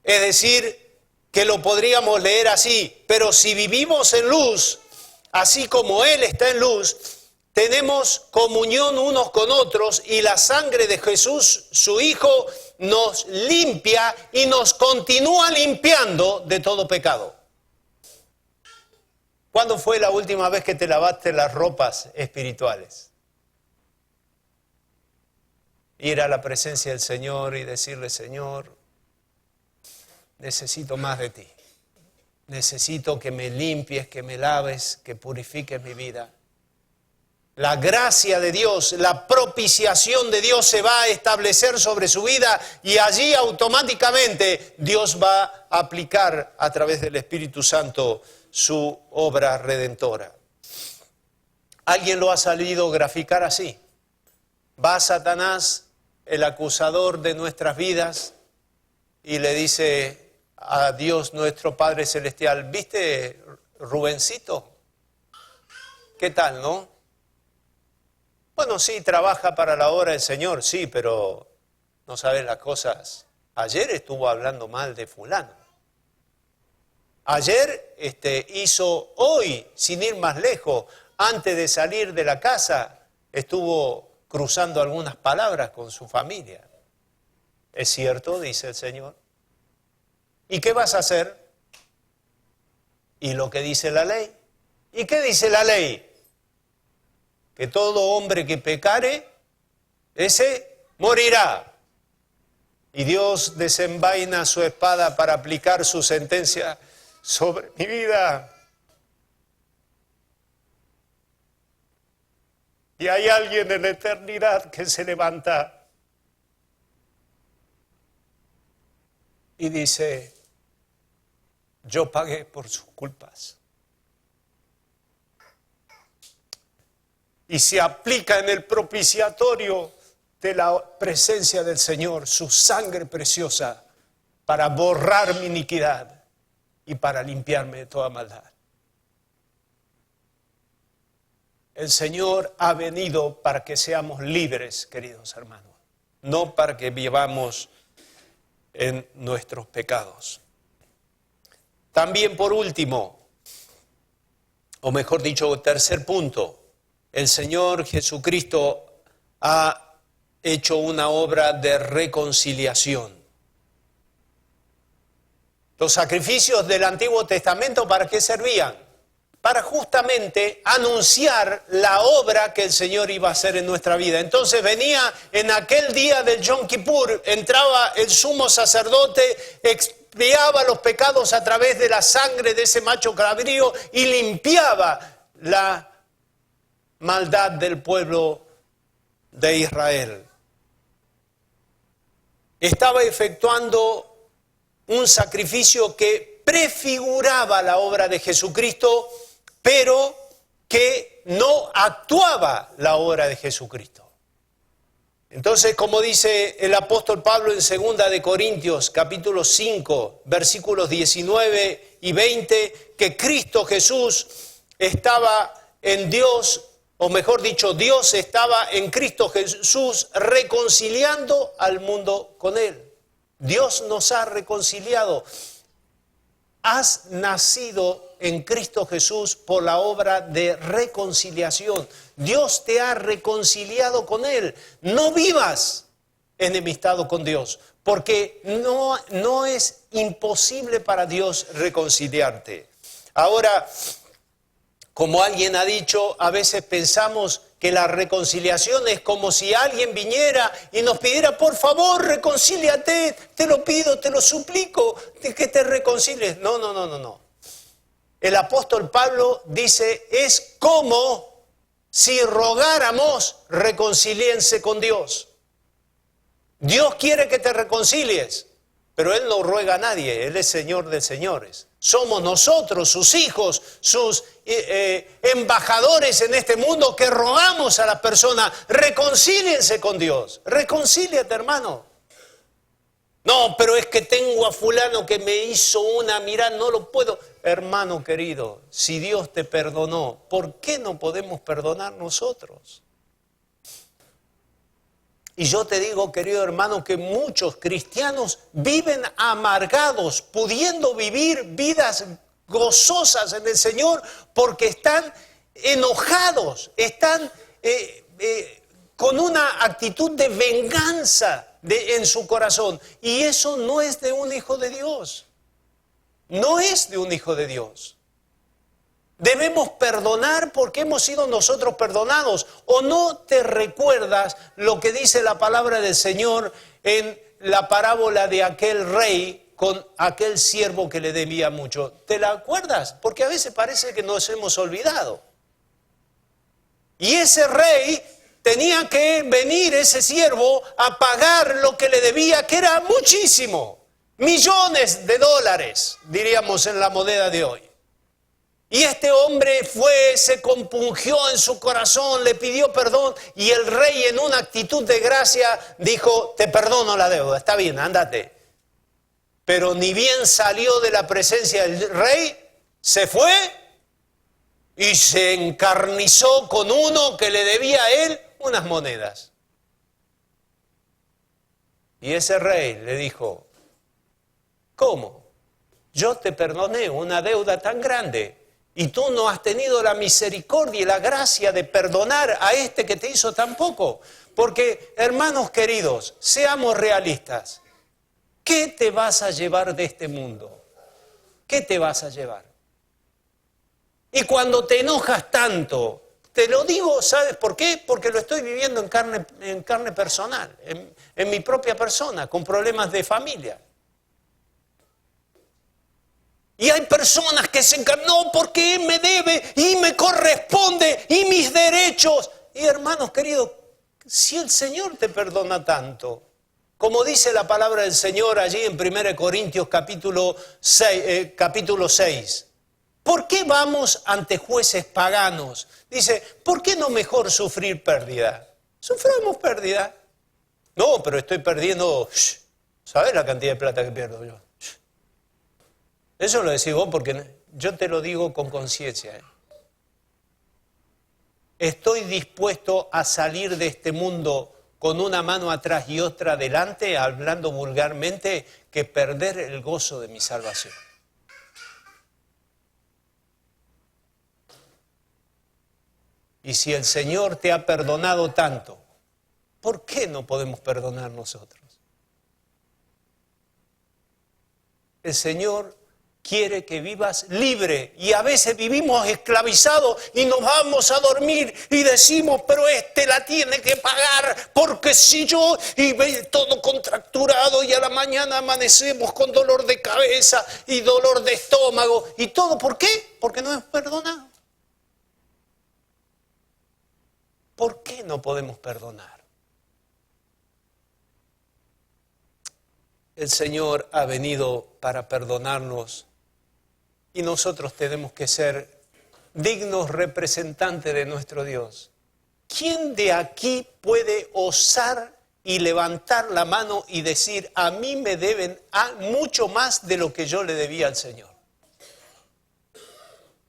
Es decir, que lo podríamos leer así, pero si vivimos en luz, así como Él está en luz, tenemos comunión unos con otros y la sangre de Jesús, su Hijo, nos limpia y nos continúa limpiando de todo pecado. ¿Cuándo fue la última vez que te lavaste las ropas espirituales? Ir a la presencia del Señor y decirle, Señor, necesito más de ti. Necesito que me limpies, que me laves, que purifiques mi vida. La gracia de Dios, la propiciación de Dios se va a establecer sobre su vida y allí automáticamente Dios va a aplicar a través del Espíritu Santo su obra redentora. ¿Alguien lo ha salido graficar así? Va Satanás, el acusador de nuestras vidas, y le dice a Dios nuestro Padre Celestial, ¿viste Rubencito? ¿Qué tal, no? Bueno, sí, trabaja para la obra del Señor, sí, pero no sabes las cosas Ayer estuvo hablando mal de fulano. Ayer hoy, sin ir más lejos, antes de salir de la casa, estuvo cruzando algunas palabras con su familia. ¿Es cierto?, dice el Señor. ¿Y qué vas a hacer? ¿Y lo que dice la ley? ¿Y qué dice la ley? Que todo hombre que pecare, ese morirá. Y Dios desenvaina su espada para aplicar su sentencia sobre mi vida. Y hay alguien en la eternidad que se levanta y dice, yo pagué por sus culpas. Y se aplica en el propiciatorio de la presencia del Señor su sangre preciosa para borrar mi iniquidad y para limpiarme de toda maldad. El Señor ha venido para que seamos libres, queridos hermanos, no para que vivamos en nuestros pecados. También por último, o mejor dicho, tercer punto, el Señor Jesucristo ha hecho una obra de reconciliación. Los sacrificios del Antiguo Testamento, ¿para qué servían? Para justamente anunciar la obra que el Señor iba a hacer en nuestra vida. Entonces venía en aquel día del Yom Kippur, entraba el sumo sacerdote, expiaba los pecados a través de la sangre de ese macho cabrío y limpiaba la maldad del pueblo de Israel. Estaba efectuando un sacrificio que prefiguraba la obra de Jesucristo, pero que no actuaba la obra de Jesucristo. Entonces, como dice el apóstol Pablo en 2 de Corintios, capítulo 5, versículos 19 y 20, que Cristo Jesús estaba en Dios, o mejor dicho, Dios estaba en Cristo Jesús reconciliando al mundo con Él. Dios nos ha reconciliado. Has nacido en Cristo Jesús por la obra de reconciliación. Dios te ha reconciliado con Él. No vivas enemistado con Dios, porque no es imposible para Dios reconciliarte. Ahora, como alguien ha dicho, a veces pensamos que la reconciliación es como si alguien viniera y nos pidiera, por favor, reconcíliate, te lo pido, te lo suplico, que te reconcilies. No. El apóstol Pablo dice, es como si rogáramos, reconcilíense con Dios. Dios quiere que te reconcilies, pero Él no ruega a nadie, Él es Señor de señores. Somos nosotros, sus hijos, sus embajadores en este mundo que rogamos a la persona, reconcíliense con Dios. Reconcíliate, hermano. No, pero es que tengo a fulano que me hizo una, mirá, no lo puedo. Hermano querido, si Dios te perdonó, ¿por qué no podemos perdonar nosotros? Y yo te digo, querido hermano, que muchos cristianos viven amargados, pudiendo vivir vidas gozosas en el Señor, porque están enojados, están con una actitud de venganza en su corazón. Y eso no es de un hijo de Dios. No es de un hijo de Dios. Debemos perdonar porque hemos sido nosotros perdonados. ¿O no te recuerdas lo que dice la palabra del Señor en la parábola de aquel rey con aquel siervo que le debía mucho? ¿Te la acuerdas? Porque a veces parece que nos hemos olvidado. Y ese rey tenía que venir, ese siervo, a pagar lo que le debía, que era muchísimo. Millones de dólares, diríamos en la moneda de hoy. Y este hombre se compungió en su corazón, le pidió perdón y el rey en una actitud de gracia dijo, te perdono la deuda, está bien, ándate. Pero ni bien salió de la presencia del rey, se fue y se encarnizó con uno que le debía a él unas monedas. Y ese rey le dijo, ¿cómo? Yo te perdoné una deuda tan grande y tú no has tenido la misericordia y la gracia de perdonar a este que te hizo tan poco. Porque, hermanos queridos, seamos realistas. ¿Qué te vas a llevar de este mundo? ¿Qué te vas a llevar? Y cuando te enojas tanto, te lo digo, ¿sabes por qué? Porque lo estoy viviendo en carne personal, en mi propia persona, con problemas de familia. Y hay personas que se encargan, no, porque él me debe y me corresponde y mis derechos. Y hermanos queridos, si el Señor te perdona tanto, como dice la palabra del Señor allí en 1 Corintios capítulo 6, ¿por qué vamos ante jueces paganos? Dice, ¿por qué no mejor sufrir pérdida? Suframos pérdida. No, pero estoy perdiendo, ¿sabes la cantidad de plata que pierdo yo? Eso lo decís vos porque yo te lo digo con conciencia. Estoy dispuesto a salir de este mundo con una mano atrás y otra adelante, hablando vulgarmente, que perder el gozo de mi salvación. Y si el Señor te ha perdonado tanto, ¿por qué no podemos perdonar nosotros? El Señor quiere que vivas libre y a veces vivimos esclavizados y nos vamos a dormir y decimos, pero este la tiene que pagar porque si yo, y ve todo contracturado y a la mañana amanecemos con dolor de cabeza y dolor de estómago y todo. ¿Por qué? Porque no hemos perdonado. ¿Por qué no podemos perdonar? El Señor ha venido para perdonarnos y nosotros tenemos que ser dignos representantes de nuestro Dios. ¿Quién de aquí puede osar y levantar la mano y decir, a mí me deben mucho más de lo que yo le debía al Señor?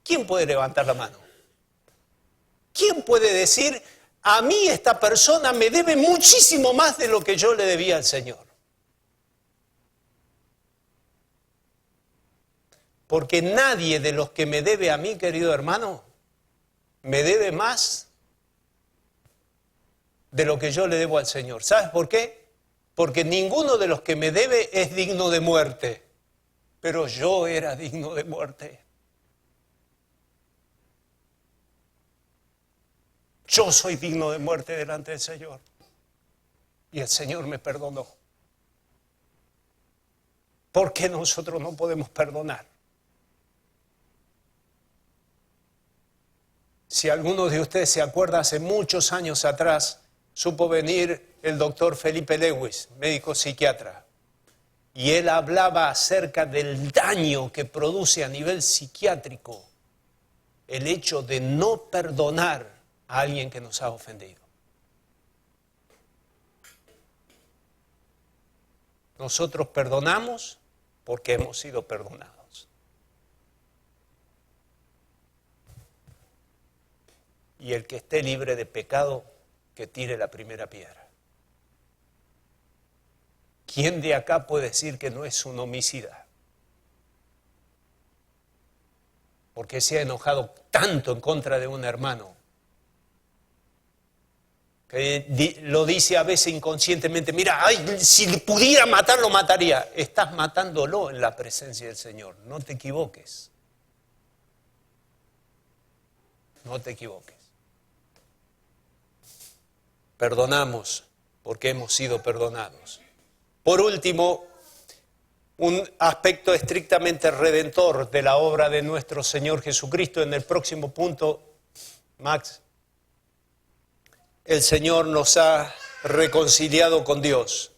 ¿Quién puede levantar la mano? ¿Quién puede decir, a mí esta persona me debe muchísimo más de lo que yo le debía al Señor? Porque nadie de los que me debe a mí, querido hermano, me debe más de lo que yo le debo al Señor. ¿Sabes por qué? Porque ninguno de los que me debe es digno de muerte, pero yo era digno de muerte. Yo soy digno de muerte delante del Señor. Y el Señor me perdonó. ¿Por qué nosotros no podemos perdonar? Si alguno de ustedes se acuerda, hace muchos años atrás, supo venir el doctor Felipe Lewis, médico psiquiatra, y él hablaba acerca del daño que produce a nivel psiquiátrico el hecho de no perdonar a alguien que nos ha ofendido. Nosotros perdonamos porque hemos sido perdonados. Y el que esté libre de pecado, que tire la primera piedra. ¿Quién de acá puede decir que no es un homicida? Porque se ha enojado tanto en contra de un hermano, que lo dice a veces inconscientemente, mira, ay, si pudiera matarlo, mataría. Estás matándolo en la presencia del Señor, no te equivoques. No te equivoques. Perdonamos porque hemos sido perdonados. Por último, un aspecto estrictamente redentor de la obra de nuestro Señor Jesucristo. En el próximo punto, Max, el Señor nos ha reconciliado con Dios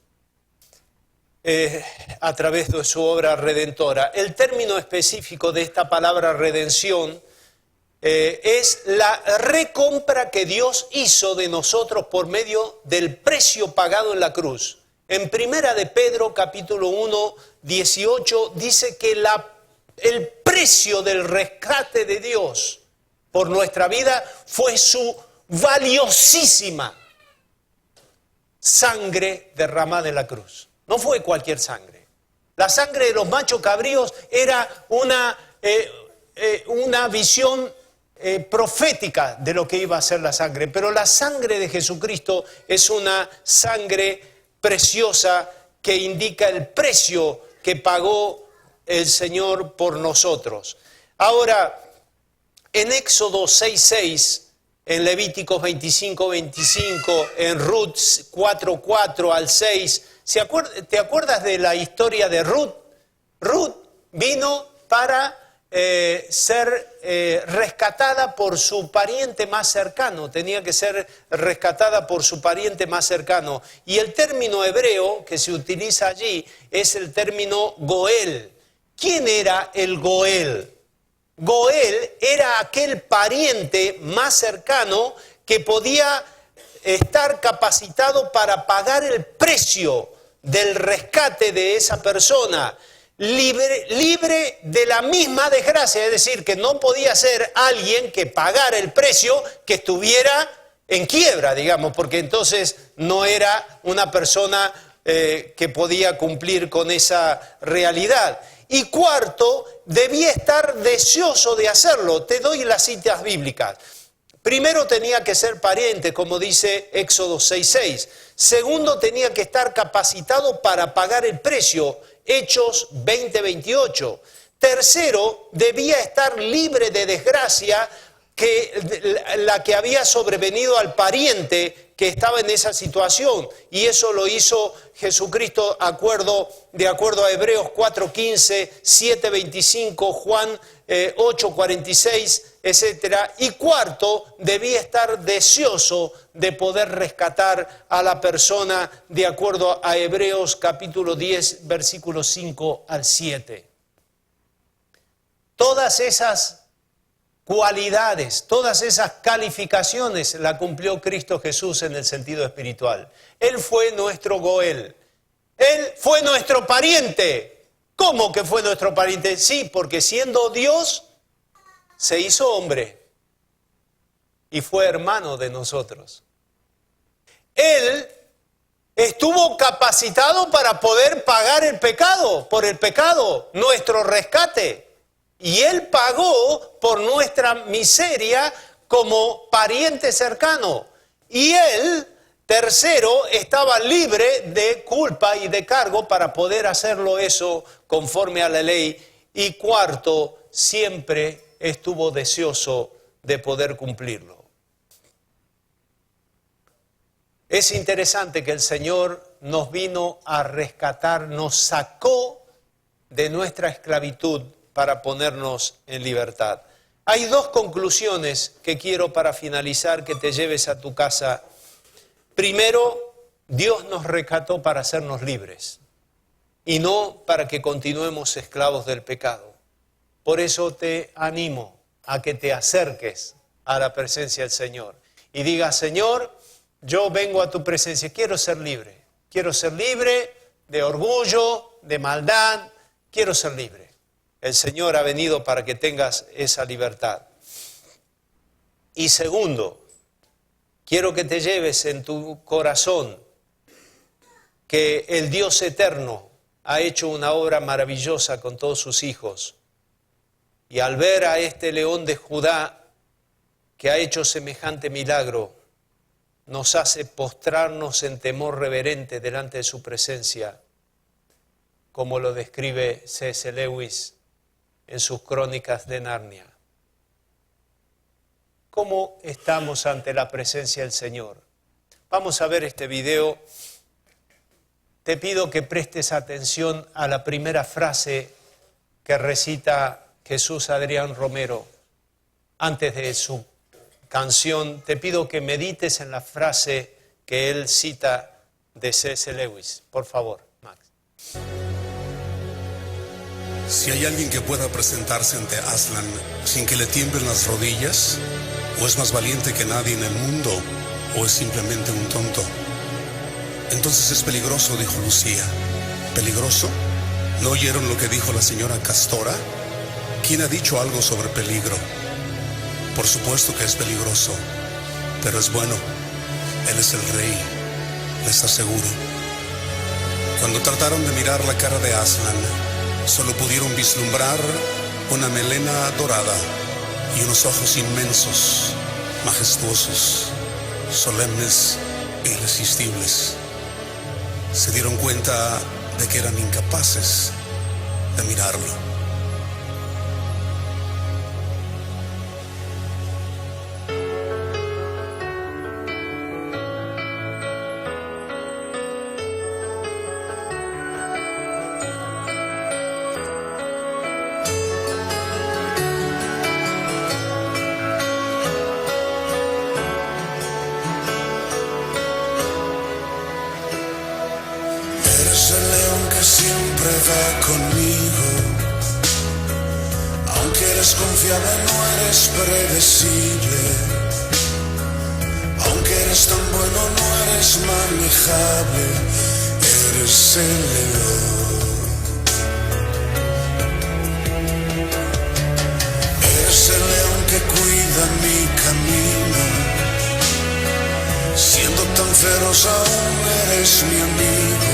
a través de su obra redentora. El término específico de esta palabra redención es la recompra que Dios hizo de nosotros por medio del precio pagado en la cruz. En Primera de Pedro, capítulo 1, 18, dice que el precio del rescate de Dios por nuestra vida fue su valiosísima sangre derramada en la cruz. No fue cualquier sangre. La sangre de los machos cabríos era una visión profética de lo que iba a ser la sangre. Pero la sangre de Jesucristo es una sangre preciosa que indica el precio que pagó el Señor por nosotros. Ahora, en Éxodo 6:6, en Levíticos 25:25, en Ruth 4:4 al 6, ¿te acuerdas de la historia de Ruth? Ruth vino para ser rescatada por su pariente más cercano, tenía que ser rescatada por su pariente más cercano. Y el término hebreo que se utiliza allí es el término Goel. ¿Quién era el Goel? Goel era aquel pariente más cercano que podía estar capacitado para pagar el precio del rescate de esa persona, libre de la misma desgracia, es decir, que no podía ser alguien que pagara el precio que estuviera en quiebra, digamos, porque entonces no era una persona que podía cumplir con esa realidad. Y cuarto, debía estar deseoso de hacerlo. Te doy las citas bíblicas. Primero tenía que ser pariente, como dice Éxodo 6:6. Segundo, tenía que estar capacitado para pagar el precio, Hechos 20:28. Tercero, debía estar libre de desgracia la que había sobrevenido al pariente que estaba en esa situación, y eso lo hizo Jesucristo de acuerdo a Hebreos 4:15, 7:25, Juan 8:46, etc. Y cuarto, debía estar deseoso de poder rescatar a la persona de acuerdo a Hebreos capítulo 10, versículos 5 al 7. Todas esas cualidades, todas esas calificaciones la cumplió Cristo Jesús en el sentido espiritual. Él fue nuestro Goel. Él fue nuestro pariente. ¿Cómo que fue nuestro pariente? Sí, porque siendo Dios, se hizo hombre y fue hermano de nosotros. Él estuvo capacitado para poder pagar el pecado, por el pecado, nuestro rescate. Y Él pagó por nuestra miseria como pariente cercano. Y Él, tercero, estaba libre de culpa y de cargo para poder hacerlo eso conforme a la ley. Y cuarto, siempre estuvo deseoso de poder cumplirlo. Es interesante que el Señor nos vino a rescatar, nos sacó de nuestra esclavitud para ponernos en libertad. Hay dos conclusiones que quiero para finalizar que te lleves a tu casa. Primero, Dios nos rescató para hacernos libres y no para que continuemos esclavos del pecado. Por eso te animo a que te acerques a la presencia del Señor y digas: Señor, yo vengo a tu presencia, quiero ser libre de orgullo, de maldad, quiero ser libre. El Señor ha venido para que tengas esa libertad. Y segundo, quiero que te lleves en tu corazón que el Dios eterno ha hecho una obra maravillosa con todos sus hijos. Y al ver a este león de Judá que ha hecho semejante milagro, nos hace postrarnos en temor reverente delante de su presencia, como lo describe C.S. Lewis en sus Crónicas de Narnia. ¿Cómo estamos ante la presencia del Señor? Vamos a ver este video. Te pido que prestes atención a la primera frase que recita Jesús Adrián Romero antes de su canción. Te pido que medites en la frase que él cita de C.S. Lewis. Por favor, Max. Si hay alguien que pueda presentarse ante Aslan sin que le tiemblen las rodillas, o es más valiente que nadie en el mundo, o es simplemente un tonto, entonces es peligroso, dijo Lucía. ¿Peligroso? ¿No oyeron lo que dijo la señora Castora? ¿Quién ha dicho algo sobre peligro? Por supuesto que es peligroso, pero es bueno. Él es el rey. les aseguro. Cuando trataron de mirar la cara de Aslan, solo pudieron vislumbrar una melena dorada y unos ojos inmensos, majestuosos, solemnes e irresistibles. Se dieron cuenta de que eran incapaces de mirarlo. Eres el león que siempre va conmigo. Aunque eres confiable, no eres predecible. Aunque eres tan bueno, no eres manejable. Eres el león. Eres el león que cuida mi camino. Siendo tan feroz, aún eres mi amigo.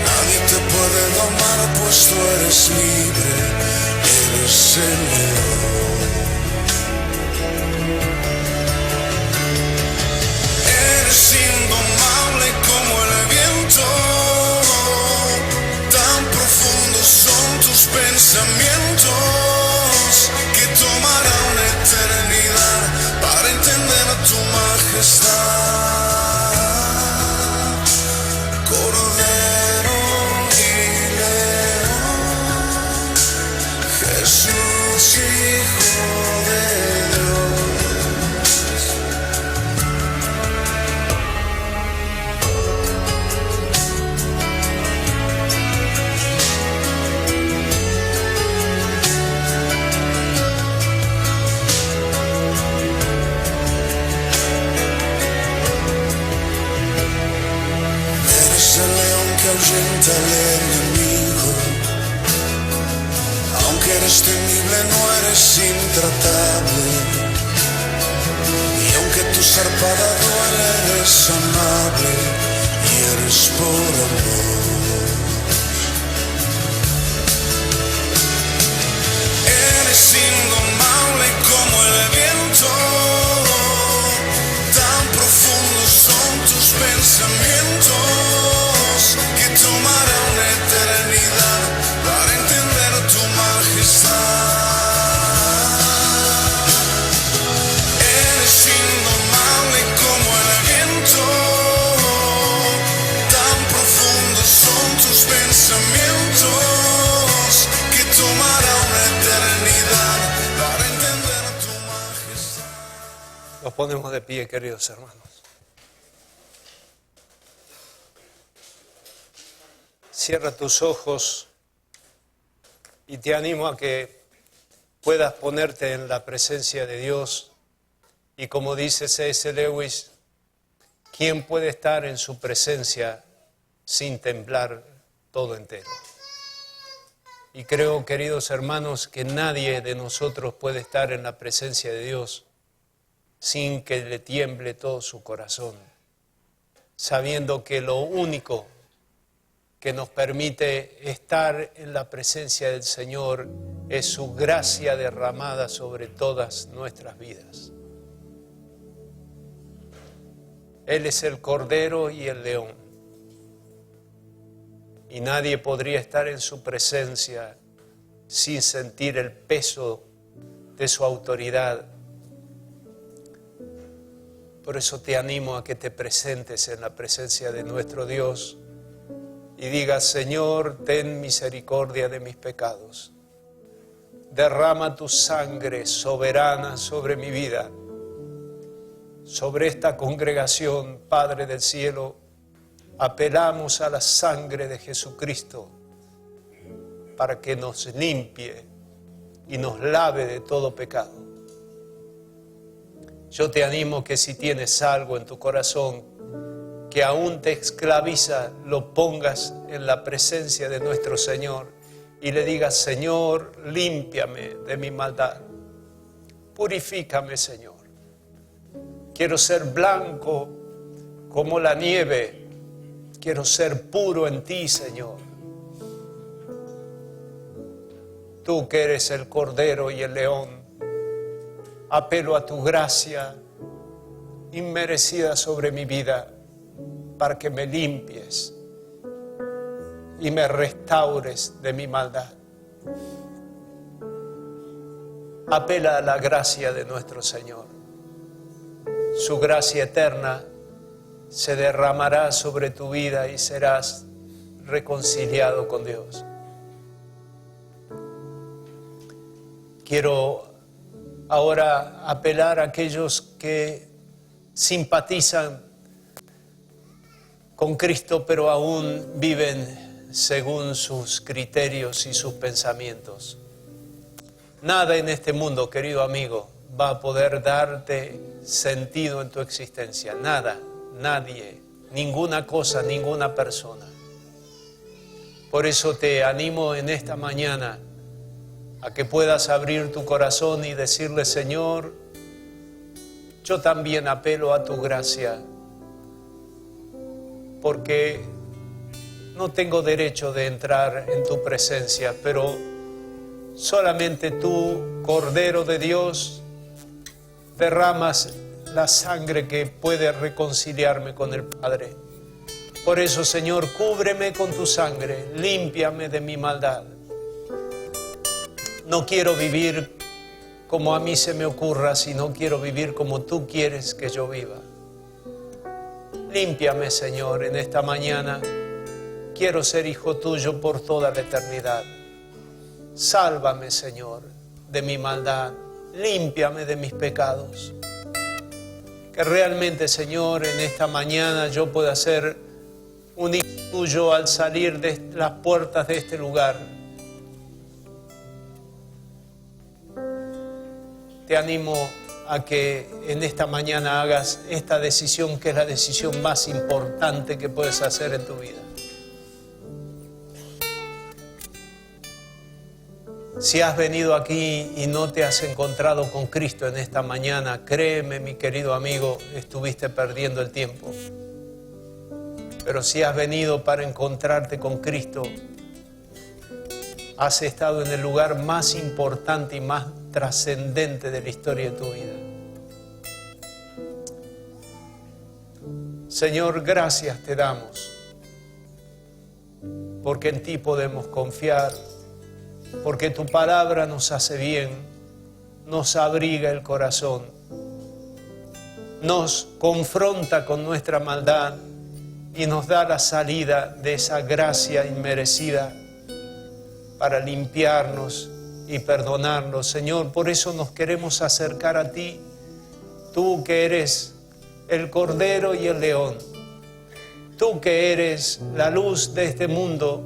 Nadie te puede domar, pues tú eres libre. Eres el león. Eres indomable como el viento. Tan profundos son tus pensamientos que tomará una eternidad para entender tu majestad. Cordero y león, Jesús, Hijo de Dios. Eres el león que ahuyenta al enemigo. Aunque eres temible, no eres intratable. Y aunque tu zarpada duele, eres amable y eres por amor. Eres indomable como el viento. Tan profundos son tus pensamientos que tomará una eternidad para entender tu majestad. Eres indomable como el viento. Tan profundos son tus pensamientos que tomará una eternidad para entender tu majestad. Nos ponemos de pie, queridos hermanos. Cierra tus ojos y te animo a que puedas ponerte en la presencia de Dios. Y como dice C.S. Lewis, ¿quién puede estar en su presencia sin temblar todo entero? Y creo, queridos hermanos, que nadie de nosotros puede estar en la presencia de Dios sin que le tiemble todo su corazón, sabiendo que lo único que nos permite estar en la presencia del Señor es su gracia derramada sobre todas nuestras vidas. Él es el Cordero y el León, y nadie podría estar en su presencia sin sentir el peso de su autoridad. Por eso te animo a que te presentes en la presencia de nuestro Dios y digas: Señor, ten misericordia de mis pecados. Derrama tu sangre soberana sobre mi vida, sobre esta congregación, Padre del cielo. Apelamos a la sangre de Jesucristo para que nos limpie y nos lave de todo pecado. Yo te animo que si tienes algo en tu corazón que aún te esclaviza, lo pongas en la presencia de nuestro Señor y le digas: Señor, límpiame de mi maldad, purifícame, Señor. Quiero ser blanco como la nieve. Quiero ser puro en ti, Señor. Tú que eres el Cordero y el León, apelo a tu gracia inmerecida sobre mi vida para que me limpies y me restaures de mi maldad. Apela a la gracia de nuestro Señor. Su gracia eterna se derramará sobre tu vida y serás reconciliado con Dios. Quiero ahora apelar a aquellos que simpatizan con Cristo, pero aún viven según sus criterios y sus pensamientos. Nada en este mundo, querido amigo, va a poder darte sentido en tu existencia. Nada, nadie, ninguna cosa, ninguna persona. Por eso te animo en esta mañana a que puedas abrir tu corazón y decirle: Señor, yo también apelo a tu gracia, porque no tengo derecho de entrar en tu presencia, pero solamente tú, Cordero de Dios, derramas la sangre que puede reconciliarme con el Padre. Por eso, Señor, cúbreme con tu sangre, límpiame de mi maldad. No quiero vivir como a mí se me ocurra, sino quiero vivir como tú quieres que yo viva. Límpiame, Señor, en esta mañana. Quiero ser hijo tuyo por toda la eternidad. Sálvame, Señor, de mi maldad. Límpiame de mis pecados. Que realmente, Señor, en esta mañana yo pueda ser un hijo tuyo al salir de las puertas de este lugar. Te animo a que en esta mañana hagas esta decisión, que es la decisión más importante que puedes hacer en tu vida. Si has venido aquí y no te has encontrado con Cristo en esta mañana, créeme, mi querido amigo, estuviste perdiendo el tiempo. Pero si has venido para encontrarte con Cristo, has estado en el lugar más importante y más trascendente de la historia de tu vida. Señor, gracias te damos, porque en ti podemos confiar, porque tu palabra nos hace bien, nos abriga el corazón, nos confronta con nuestra maldad y nos da la salida de esa gracia inmerecida para limpiarnos y perdonarnos. Señor, por eso nos queremos acercar a ti, tú que eres el Cordero y el León, tú que eres la luz de este mundo,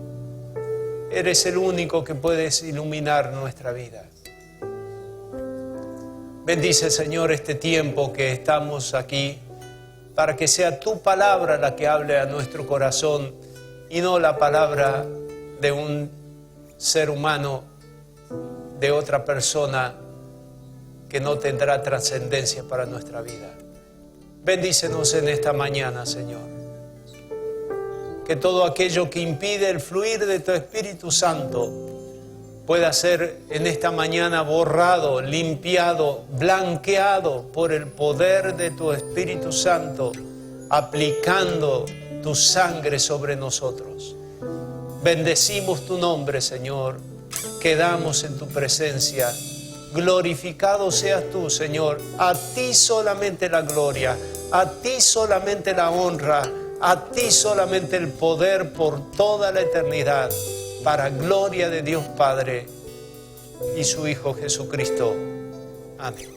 eres el único que puedes iluminar nuestra vida. Bendice, Señor, este tiempo que estamos aquí, para que sea tu palabra la que hable a nuestro corazón y no la palabra de un ser humano, de otra persona que no tendrá trascendencia para nuestra vida. Bendícenos en esta mañana, Señor. Que todo aquello que impide el fluir de tu Espíritu Santo pueda ser en esta mañana borrado, limpiado, blanqueado por el poder de tu Espíritu Santo, aplicando tu sangre sobre nosotros. Bendecimos tu nombre, Señor. Quedamos en tu presencia. Glorificado seas tú, Señor. A ti solamente la gloria, a ti solamente la honra, a ti solamente el poder por toda la eternidad, para gloria de Dios Padre y su Hijo Jesucristo. Amén.